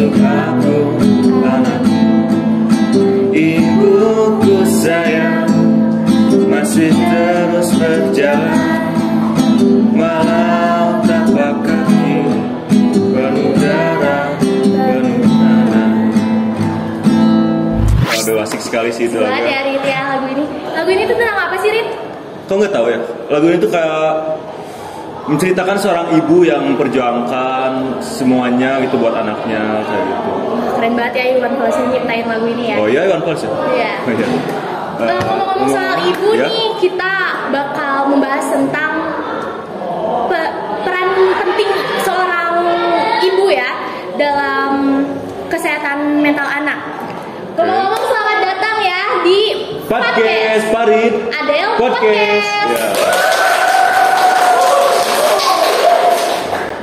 untuk aku anakmu. Ibuku sayang masih terus berjalan, walau tapak kaki penuh darah, penuh tanah. Waduh, asik sekali sih itu lagu. Ya Rit ya lagu ini. Lagu ini tuh tentang apa sih Rit? Kau nggak tahu ya? Lagu ini tuh kayak menceritakan seorang ibu yang memperjuangkan semuanya gitu buat anaknya kayak gitu. Keren banget ya Iwan Fals nyiptain lagu ini ya. Oh iya, Iwan Fals ya? Iya. Oh, iya. Ngomong-ngomong soal ibu ya? nih, kita bakal membahas tentang peran penting seorang ibu ya dalam kesehatan mental anak. Ngomong-ngomong, selamat datang ya di Podcast Parit Adel Podcast. Ya.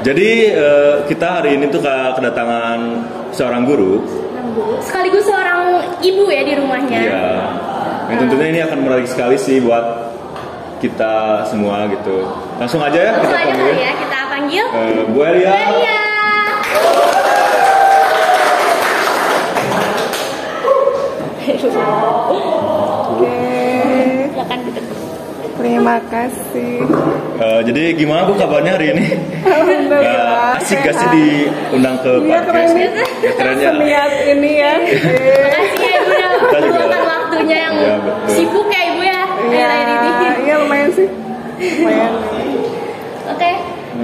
Jadi kita hari ini tuh kedatangan seorang guru sekaligus seorang ibu ya di rumahnya. Iya. Yang tentunya ini akan menarik sekali sih buat kita semua gitu. Langsung aja ya kita panggil. Ya, kita panggil Bu Elia. Bu Elia. Oke. Silakan duduk. Terima kasih. Jadi gimana Bu kabarnya hari ini? Alhamdulillah. Asik gak sih diundang ke Iya, podcast? keren ya. Ya, keren ya. Seniat ini ya. Makasih ya Ibu udah Kita juga. meluangkan waktunya yang Ya, betul. sibuk ya Ibu ya Iya, akhir-akhir ini. iya lumayan sih. Lumayan. Oke,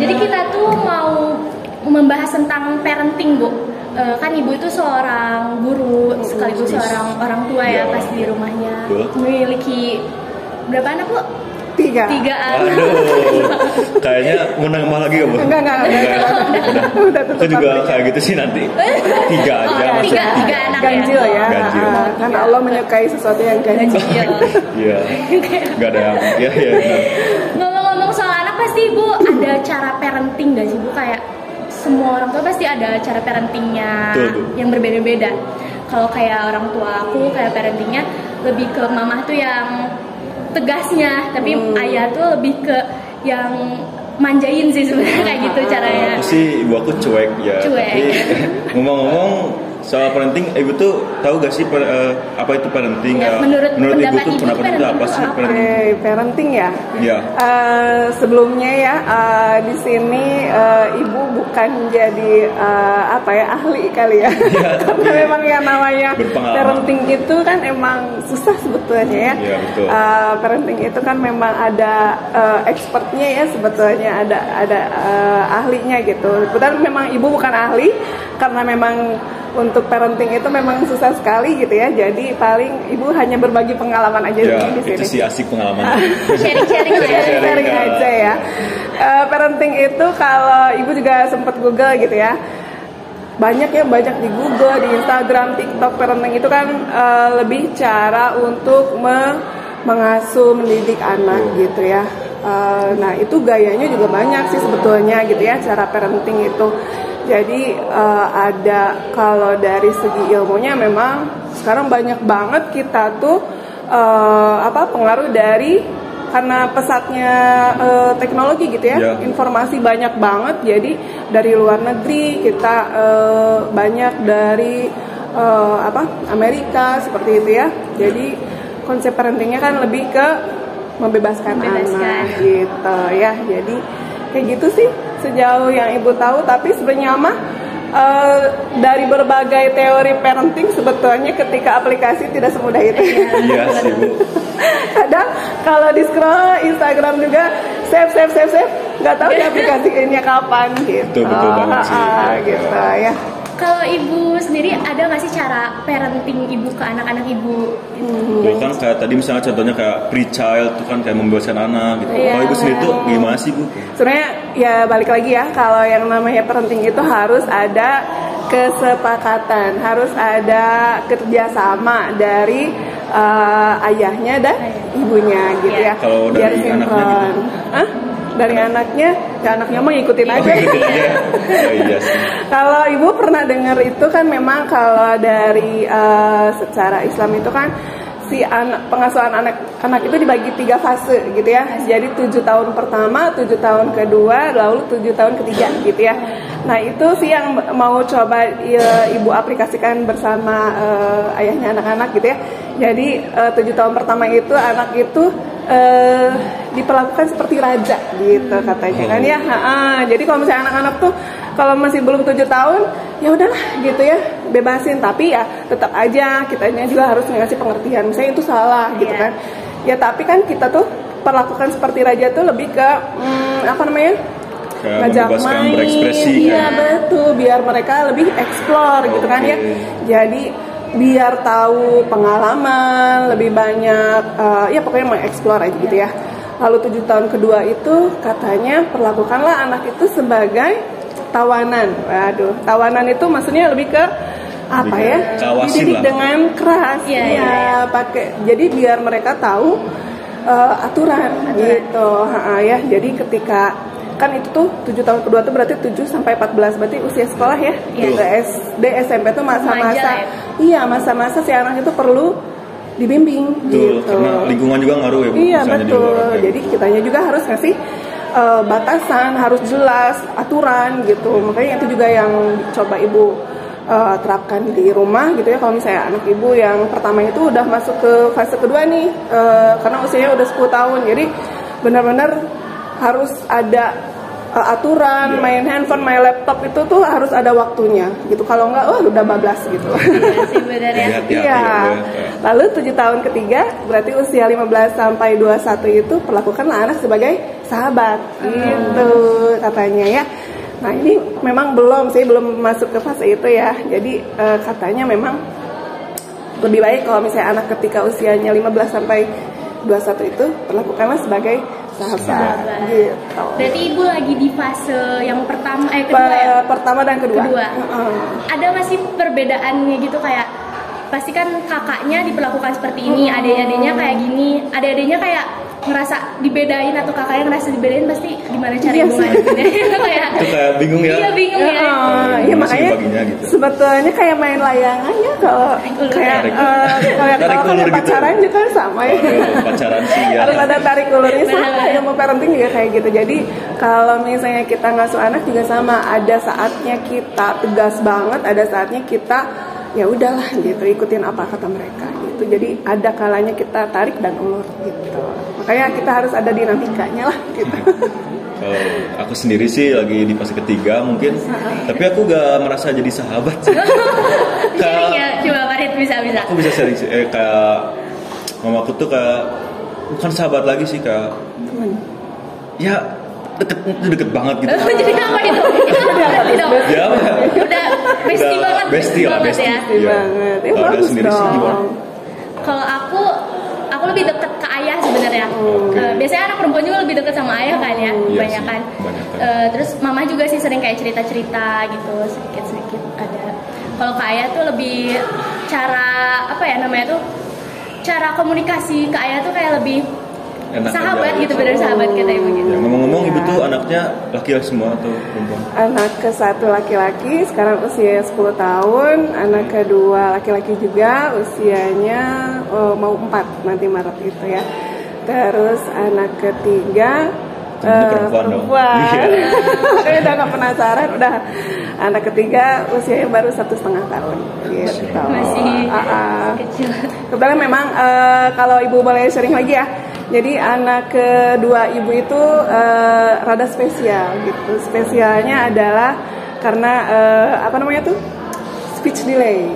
jadi kita tuh mau membahas tentang parenting Bu. Kan Ibu itu seorang guru sekaligus seorang orang tua ya Ya. pas di rumahnya. Betul. Memiliki berapa anak Bu? 3. 3 anak. Aduh, kayaknya mau nambah lagi gak Bu? Enggak. Udah Aku tutup juga pabrik. kayak gitu sih nanti. 3 aja Oh, maksudnya. tiga anak Ganjil ya. Ganjil. Karena Allah menyukai sesuatu yang ganjil. Iya. Gak ada yang. Iya. Benar. Ngomong-ngomong soal anak, pasti Ibu ada cara parenting gak sih Bu? Kayak semua orang tua pasti ada cara parentingnya Betul, Bu. yang berbeda-beda. Kalau kayak orang tua aku, kayak parentingnya lebih ke mama tuh yang tegasnya, tapi ayah tuh lebih ke yang manjain sih sebenarnya kayak gitu caranya. Aku sih ibu aku cuek ya. Cuek. Tapi ngomong-ngomong soal parenting, ibu tuh tahu gak sih apa itu parenting? Ya, menurut ibu pendapat tuh ibu, pendapat itu apa sih parenting parenting? Oke, parenting ya. Ya. Sebelumnya ya di sini ibu bukan jadi ahli kali ya. Karena memang yang namanya Berpengalaman. parenting itu kan emang susah sebetulnya ya. Iya, betul. Parenting itu kan memang ada expertnya ya sebetulnya, ada ahlinya gitu. Kebetulan memang ibu bukan ahli karena memang untuk parenting itu memang susah sekali gitu ya. Jadi paling ibu hanya berbagi pengalaman aja Ya, di sini. itu sih asik pengalaman. Sharing-sharing lah ya. Sharing aja ya. Parenting itu kalau ibu juga sempat Google gitu ya. Banyak di Google, di Instagram, TikTok. Parenting itu kan lebih cara untuk mengasuh, mendidik anak gitu ya. Nah itu gayanya juga banyak sih sebetulnya gitu ya, cara parenting itu. Jadi ada, kalau dari segi ilmunya memang sekarang banyak banget kita tuh pengaruh dari karena pesatnya teknologi gitu ya. Ya. Informasi banyak banget, jadi dari luar negeri kita banyak dari Amerika seperti itu ya. Jadi konsep parentingnya kan lebih ke membebaskan anak gitu ya. Jadi kayak gitu sih sejauh yang ibu tahu. Tapi sebenarnya mah dari berbagai teori parenting sebetulnya ketika aplikasi tidak semudah itu. Iya sih Bu. Kadang kalau di scroll Instagram juga save, nggak tahu di aplikasinya kapan gitu. Betul banget sih. Gitu ya. Kalau ibu sendiri ada nggak sih cara parenting ibu ke anak-anak ibu? Ya kan kayak tadi misalnya contohnya kayak pre-child tuh kan kayak membebaskan anak gitu. Iya. Kalau ibu sendiri tuh gimana sih Bu? Sebenarnya ya balik lagi ya, kalau yang namanya parenting itu harus ada kesepakatan, harus ada kerjasama dari ayahnya dan ibunya gitu ya. Kalau Biar dari anaknya sinkron. gitu? Hah? Dari anaknya, ya anaknya mah ngikutin aja. Gitu aja. Oh, iya sih. Kalau ibu pernah dengar itu kan memang kalau dari secara Islam itu kan si pengasuhan anak itu dibagi 3 fase gitu ya. Jadi 7 tahun pertama, 7 tahun kedua, lalu 7 tahun ketiga gitu ya. Nah itu sih yang mau coba ibu aplikasikan bersama ayahnya anak-anak gitu ya. Jadi 7 tahun pertama itu anak itu diperlakukan seperti raja gitu katanya kan ya. Jadi kalau misalnya anak-anak tuh kalau masih belum 7 tahun ya udahlah gitu ya, bebasin, tapi ya tetap aja kitanya juga harus ngasih pengertian misalnya itu salah gitu kan. Ya tapi kan kita tuh perlakukan seperti raja tuh lebih ke apa namanya? Ngajak main, berekspresi iya betul, biar mereka lebih explore gitu kan ya. Jadi biar tahu pengalaman lebih banyak, ya pokoknya mengeksplor aja gitu ya. Lalu 7 tahun kedua itu katanya perlakukanlah anak itu sebagai tawanan. Waduh, tawanan itu maksudnya lebih ke apa ya? Dididik dengan keras, ya pakai. Jadi biar mereka tahu aturan gitu, ya. Jadi ketika kan itu tuh 7 tahun kedua tuh berarti 7 sampai 14 berarti usia sekolah ya. SD, SMP tuh masa-masa masa-masa si anak itu perlu dibimbing gitu. Karena lingkungan juga ngaruh ya Bu. Iya betul. Jadi kitanya juga harus ngasih batasan, harus jelas aturan gitu. Makanya itu juga yang coba ibu terapkan di rumah gitu ya. Kalau misalnya anak ibu yang pertama itu udah masuk ke fase kedua nih, karena usianya udah 10 tahun, jadi benar-benar harus ada aturan, main handphone, main laptop itu tuh harus ada waktunya gitu. Kalau enggak, udah bablas gitu. Iya. Lalu 7 tahun ketiga berarti usia 15 sampai 21 itu perlakukanlah anak sebagai sahabat gitu katanya ya. Nah ini memang belum masuk ke fase itu ya. Jadi katanya memang lebih baik kalau misalnya anak ketika usianya 15 sampai 21 itu perlakukanlah sebagai sahabat gitu. Berarti ibu lagi di fase yang pertama, kedua ya? Pertama dan kedua. Ada masih perbedaannya gitu, kayak pasti kan kakaknya diperlakukan seperti ini, adik-adiknya kayak gini, adik-adiknya kayak ngerasa dibedain atau kakaknya ngerasa dibedain, pasti gimana cara ibu ngajarinnya? Itu kayak bingung ya. Iya bingung ya. Iya makanya gitu. Sebetulnya kayak main layangan ya, kalau kayak kalau pacaran juga kan sama ya. Pacaran sih ya. Harus ada tarik ulurnya sama. Ilmu parenting juga kayak gitu. Jadi kalau misalnya kita ngasuh anak juga sama. Ada saatnya kita tegas banget, ada saatnya kita ya udahlah gitu, ikutin apa kata mereka gitu. Jadi ada kalanya kita tarik dan ulur gitu. Makanya kita harus ada dinamikanya lah gitu. Kalau aku sendiri sih lagi di fase ketiga mungkin, tapi aku gak merasa jadi sahabat sih. Sharing ya, coba Farid bisa. Aku bisa sharing sih, kayak mamaku tuh kayak bukan sahabat lagi sih, kayak ya deket banget gitu. Jadi apa itu? Ya apa? Udah bestie banget. Bestie lah, bestie. Bestie banget. Ya bagus sendiri sih gimana? Kalau aku lebih deket ke ayah sebenarnya. Biasanya anak perempuan juga lebih deket sama ayah kan ya, kebanyakan. Terus mama juga sih sering kayak cerita-cerita gitu, sedikit-sedikit ada. Kalau ke ayah tuh lebih cara apa ya namanya tuh, cara komunikasi ke ayah tuh kayak lebih enak sahabat aja, gitu, benar sahabat kata ibu gitu. Ya, ngomong-ngomong ibu tuh anaknya laki-laki semua atau perempuan? Anak ke satu laki-laki, sekarang usia 10 tahun. Anak kedua laki-laki juga, usianya mau 4 nanti Maret itu ya. Terus anak ketiga perempuan. Makanya udah gak penasaran, udah anak ketiga usianya baru 1,5 tahun gitu. Masih kecil. Kebetulan memang kalau ibu boleh sharing lagi ya, jadi anak kedua ibu itu rada spesial gitu. Spesialnya adalah karena apa namanya tuh, speech delay.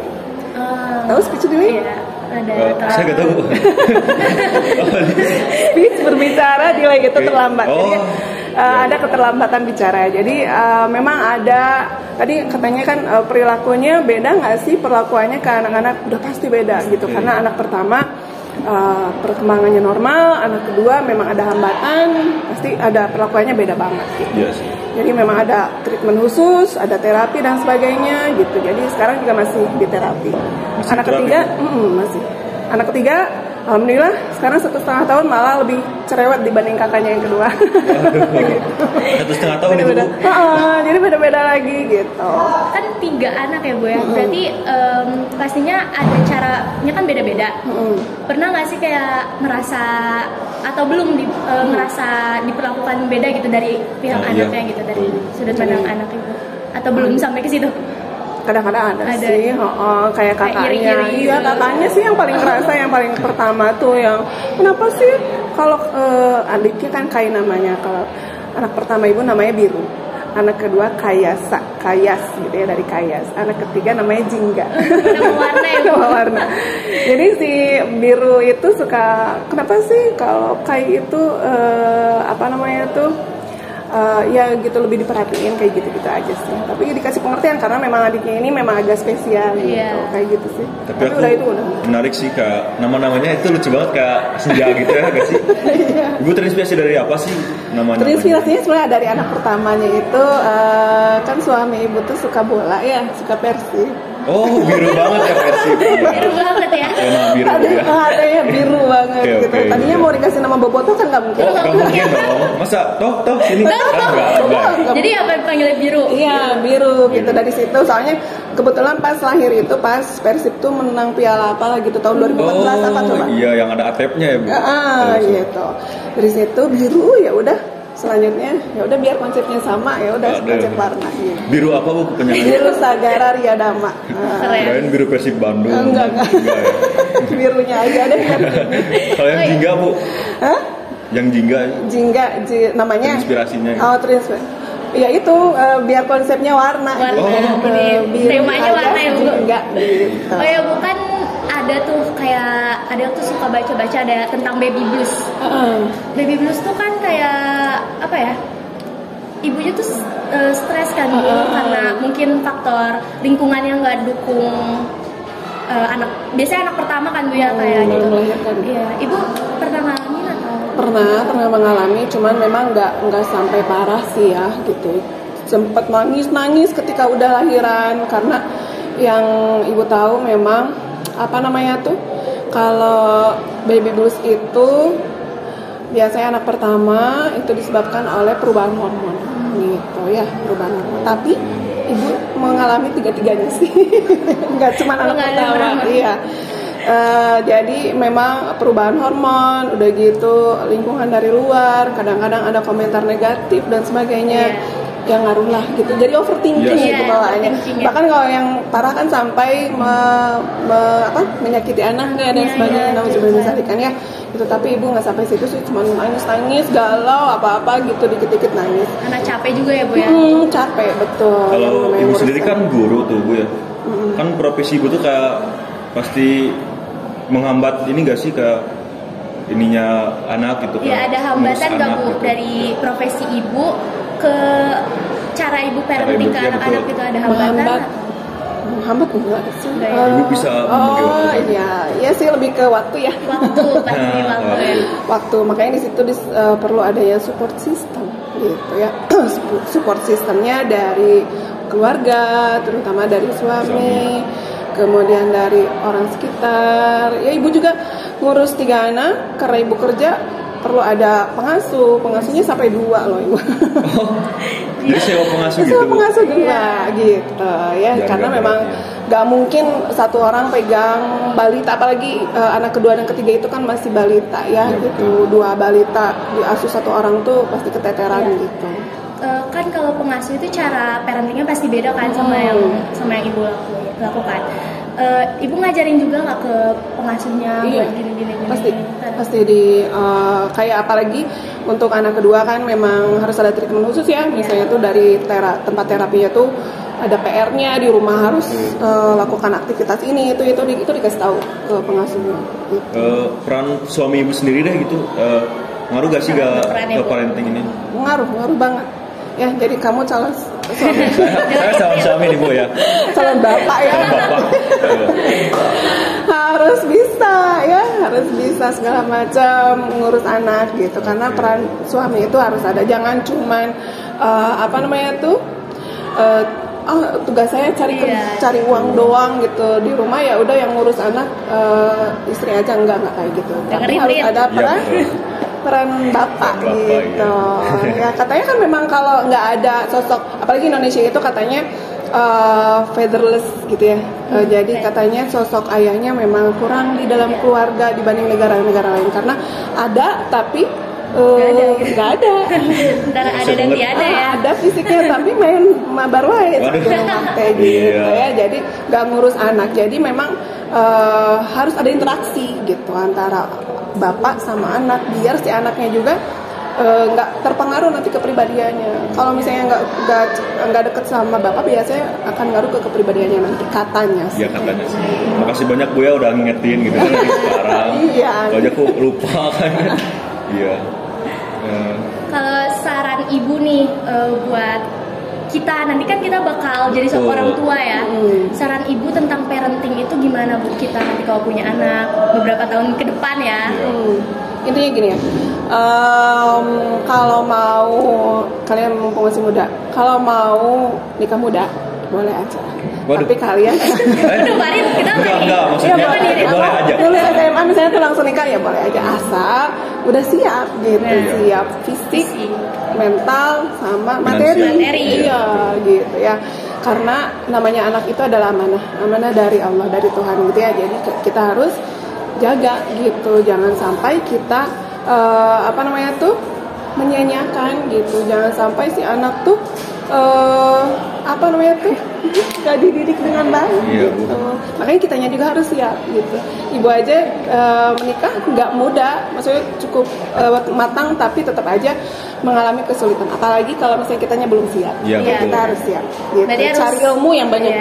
Tahu speech delay? Iya. Saya nggak tahu. Speech berbicara delay gitu, terlambat. Jadi ada keterlambatan bicara. Jadi memang ada, tadi katanya kan perilakunya beda nggak sih, perlakuannya ke anak-anak udah pasti beda gitu. Karena anak pertama perkembangannya normal, anak kedua memang ada hambatan, pasti ada perlakuannya beda banget gitu. Yes. Jadi memang ada treatment khusus, ada terapi dan sebagainya gitu. Jadi sekarang juga masih di terapi. Anak ketiga masih. Anak ketiga Alhamdulillah sekarang 1,5 tahun malah lebih cerewet dibanding kakaknya yang kedua. 1,5 tahun itu Bu? Jadi beda-beda lagi gitu. Kan 3 anak ya Bu ya, berarti pastinya ada caranya kan beda-beda. Pernah nggak sih kayak merasa atau belum merasa diperlakukan beda gitu dari pihak anaknya gitu, dari sudut pandang anak Ibu, atau belum sampai ke situ? Kadang-kadang ada sih, kayak kakaknya. iri-iri Iya, kakaknya sih yang paling kerasa, yang paling pertama tuh yang kenapa sih kalau adiknya kan Kai namanya, kalau anak pertama ibu namanya Biru, anak kedua Kayas gitu ya, dari Kayas, anak ketiga namanya Jingga. Nama warna ya Bu? Nama warna. Jadi si Biru itu suka, kenapa sih kalau Kai itu apa namanya tuh, ya gitu lebih diperhatiin kayak gitu-gitu aja sih. Tapi dikasih pengertian karena memang adiknya ini memang agak spesial gitu, kayak gitu sih. Tapi aku udah itu udah menarik sih Kak, nama-namanya itu lucu banget Kak, senja gitu ya gak sih? Ibu terinspirasi dari apa sih namanya? Terinspirasinya sebenarnya dari anak pertamanya itu, kan suami ibu tuh suka bola ya, suka Persib. Oh, biru banget ya Persib. Biru banget ya. Emang biru ya. Katanya biru banget Oke, gitu. oke. Tadinya mau dikasih nama Boboto kan nggak mungkin. Oh, gak mungkin dong. Masa toh sini kan enggak. Jadi apa panggilnya Biru? Iya, biru gitu dari situ. Soalnya kebetulan pas lahir itu pas Persib tuh menang piala apa lah gitu tahun 2014 apa coba. Iya, yang ada atepnya ya Bu. Gitu. Dari situ biru ya udah. Selanjutnya ya udah biar konsepnya sama, ya udah konsep warna gitu. Biru apa Bu kepanjangannya? Biru Sagara Riyadama. Keren. Biru Persib Bandung. Enggak. Ya. Birunya aja deh. Kalau yang Jingga Bu? Hah? Yang Jingga namanya inspirasinya. terinspirasi. Ya itu biar konsepnya warna. Ini temanya warna ya Bu? Enggak gitu. Oh ya bukan, ada tuh kayak ada tuh suka baca-baca ada tentang baby blues. Baby blues tuh kan kayak apa ya? Ibunya tuh stres kan Bu, karena mungkin faktor lingkungan yang nggak dukung anak. Biasanya anak pertama kan Bu ya kayak gitu. Iya, Ibu pernah ngalamin atau? Pernah mengalami, cuman memang nggak sampai parah sih ya gitu. Sempet nangis ketika udah lahiran karena yang ibu tahu memang apa namanya tuh, kalau baby blues itu biasanya anak pertama itu disebabkan oleh perubahan hormon gitu ya, perubahan hormon. Tapi ibu mengalami tiga-tiganya sih, nggak cuma anak pertama. Iya. Jadi memang perubahan hormon, udah gitu lingkungan dari luar, kadang-kadang ada komentar negatif dan sebagainya. Yang ngaruh lah gitu, jadi overthinking gitu bawaannya. Bahkan kalau yang parah kan sampai menyakiti anaknya dan sebagainya, kan ya gitu. Tapi ibu nggak sampai situ sih, cuma nangis galau apa gitu, dikit-dikit nangis. Anak capek juga ya Bu ya? Capek betul. Kalau ibu sendiri kan guru tuh Bu ya, kan profesi ibu tuh kayak pasti menghambat ini gak sih ke ininya anak gitu? Ya ada hambatan nggak Bu gitu, dari profesi ibu ke cara ibu parenting ke anak-anak itu, ada hambatan? Hambat enggak sih. Ibu bisa iya sih, lebih ke waktu ya. Waktu pasti Waktu, makanya di situ perlu adanya support system gitu ya. Support systemnya dari keluarga, terutama dari suami, kemudian dari orang sekitar. Ya ibu juga ngurus 3 anak karena ibu kerja, perlu ada pengasuhnya sampai 2 loh ibu. Jadi sewa pengasuh gitu. Sewa pengasuh 2 gitu ya, karena memang nggak mungkin satu orang pegang balita, apalagi anak kedua dan ketiga itu kan masih balita ya gitu. 2 balita diasuh satu orang tuh pasti keteteran gitu. Kan kalau pengasuh itu cara parentingnya pasti beda kan sama yang ibu lakukan. Ibu ngajarin juga nggak ke pengasuhnya buat gini-gini? Pasti di kayak apalagi untuk anak kedua kan memang harus ada treatment khusus ya. Misalnya tuh dari tempat terapinya tuh ada PR-nya di rumah, harus lakukan aktivitas ini itu dikasih tahu ke pengasuhnya. Peran suami ibu sendiri deh gitu, ngaruh gak sih ke parenting ini? Ngaruh banget. Ya, jadi kamu calon suami. Saya calon suami nih Bu ya. Calon bapak ya. Harus bisa segala macam ngurus anak gitu, karena peran suami itu harus ada. Jangan cuman tugas saya cari uang doang gitu di rumah, ya udah yang ngurus anak istri aja, enggak kayak gitu. Tapi harus ada peran bapak gitu. Ya katanya kan memang kalau nggak ada sosok, apalagi Indonesia itu katanya fatherless gitu ya. Jadi katanya sosok ayahnya memang kurang di dalam keluarga dibanding negara-negara lain, karena ada tapi nggak ada. Antara ada dan tiada ya. Ada fisiknya tapi main baru aja kayak gitu ya. Jadi nggak ngurus anak. Jadi memang harus ada interaksi gitu antara bapak sama anak, biar si anaknya juga nggak terpengaruh nanti kepribadiannya. Kalau misalnya nggak deket sama bapak, biasanya akan ngaruh ke kepribadiannya nanti, katanya sih. Iya katanya sih. Makasih banyak Bu ya udah ngingetin gitu kan sekarang. Iya. Kalau aja aku lupa kan. Iya. Kalau saran ibu nih buat kita, nanti kan kita bakal jadi seorang tua ya. Saran ibu tentang parenting itu gimana Bu, kita nanti kalau punya anak beberapa tahun ke depan ya? Intinya gini ya, kalau mau, kalian mumpung masih muda, kalau mau nikah muda boleh aja. Waduh. Tapi kalian Udah Farid, kita enggak, maksudnya boleh aja. Dulu SMA misalnya tuh langsung nikah, ya boleh aja, asal udah siap gitu. Siap fisik, mental, sama materi. Iya gitu ya. Karena namanya anak itu adalah amanah dari Allah, dari Tuhan gitu ya. Jadi kita harus jaga gitu, jangan sampai kita menyanyiakan gitu. Jangan sampai si anak tuh gak dididik dengan baik gitu. Makanya kitanya juga harus siap gitu. Ibu aja menikah nggak mudah, maksudnya cukup matang, tapi tetap aja mengalami kesulitan. Apalagi kalau misalnya kitanya belum siap. Kita harus siap gitu. Cari ilmu yang banyak.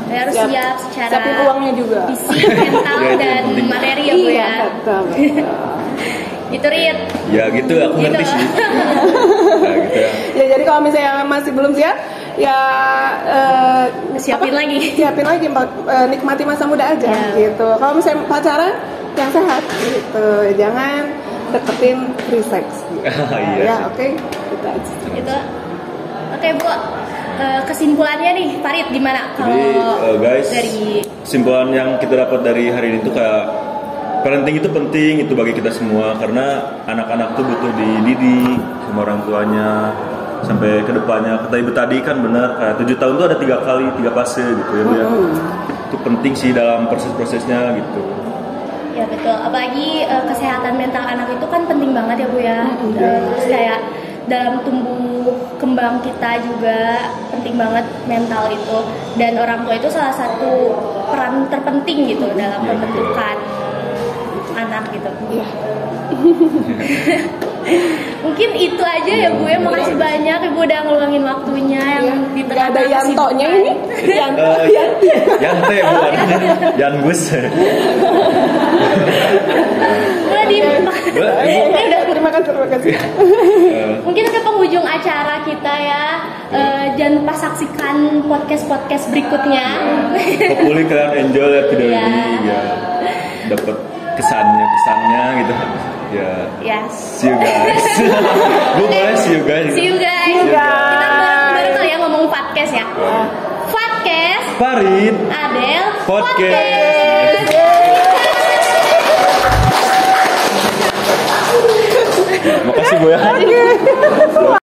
Harus siap secara siapin uangnya juga, fisik, mental dan materi ya Bu ya. Betul. Itu Rit. Ya gitu, aku ngerti sih. Nah, gitu ya. Ya jadi kalau misalnya masih belum siap, ya siapin lagi, nikmati masa muda aja gitu. Kalau misalnya pacaran yang sehat gitu, jangan deketin free sex gitu. Oke. Gitu aja. Itu oke Bu. Kesimpulannya nih Farid gimana kalau guys, dari kesimpulan yang kita dapat dari hari ini tuh kayak parenting itu penting, itu bagi kita semua, karena anak-anak tuh butuh dididik sama orang tuanya sampai ke depannya. Kata ibu tadi kan benar, kayak 7 tahun tuh ada 3 fase gitu ya Bu ya. Itu penting sih dalam proses-prosesnya gitu. Ya betul, apalagi kesehatan mental anak itu kan penting banget ya Bu ya. Terus kayak dalam tumbuh kembang kita juga penting banget mental itu, dan orang tua itu salah satu peran terpenting gitu dalam pembentukan anak gitu. Mungkin itu aja ya Bu ya. Makasih banyak Ibu udah ngeluangin waktunya yang di tengah ada Yantonya ini. Yante Bu, Yangus. Terima kasih. Mungkin ke penghujung acara kita ya. Jangan lupa saksikan podcast berikutnya. Hopefully kalian enjoy ya video ini ya. Dapat kesannya gitu. See you guys. Bu boleh see you guys. Kita bareng kali ya ngomong podcast ya. Podcast Farid Adel Podcast. Makasih Bu ya.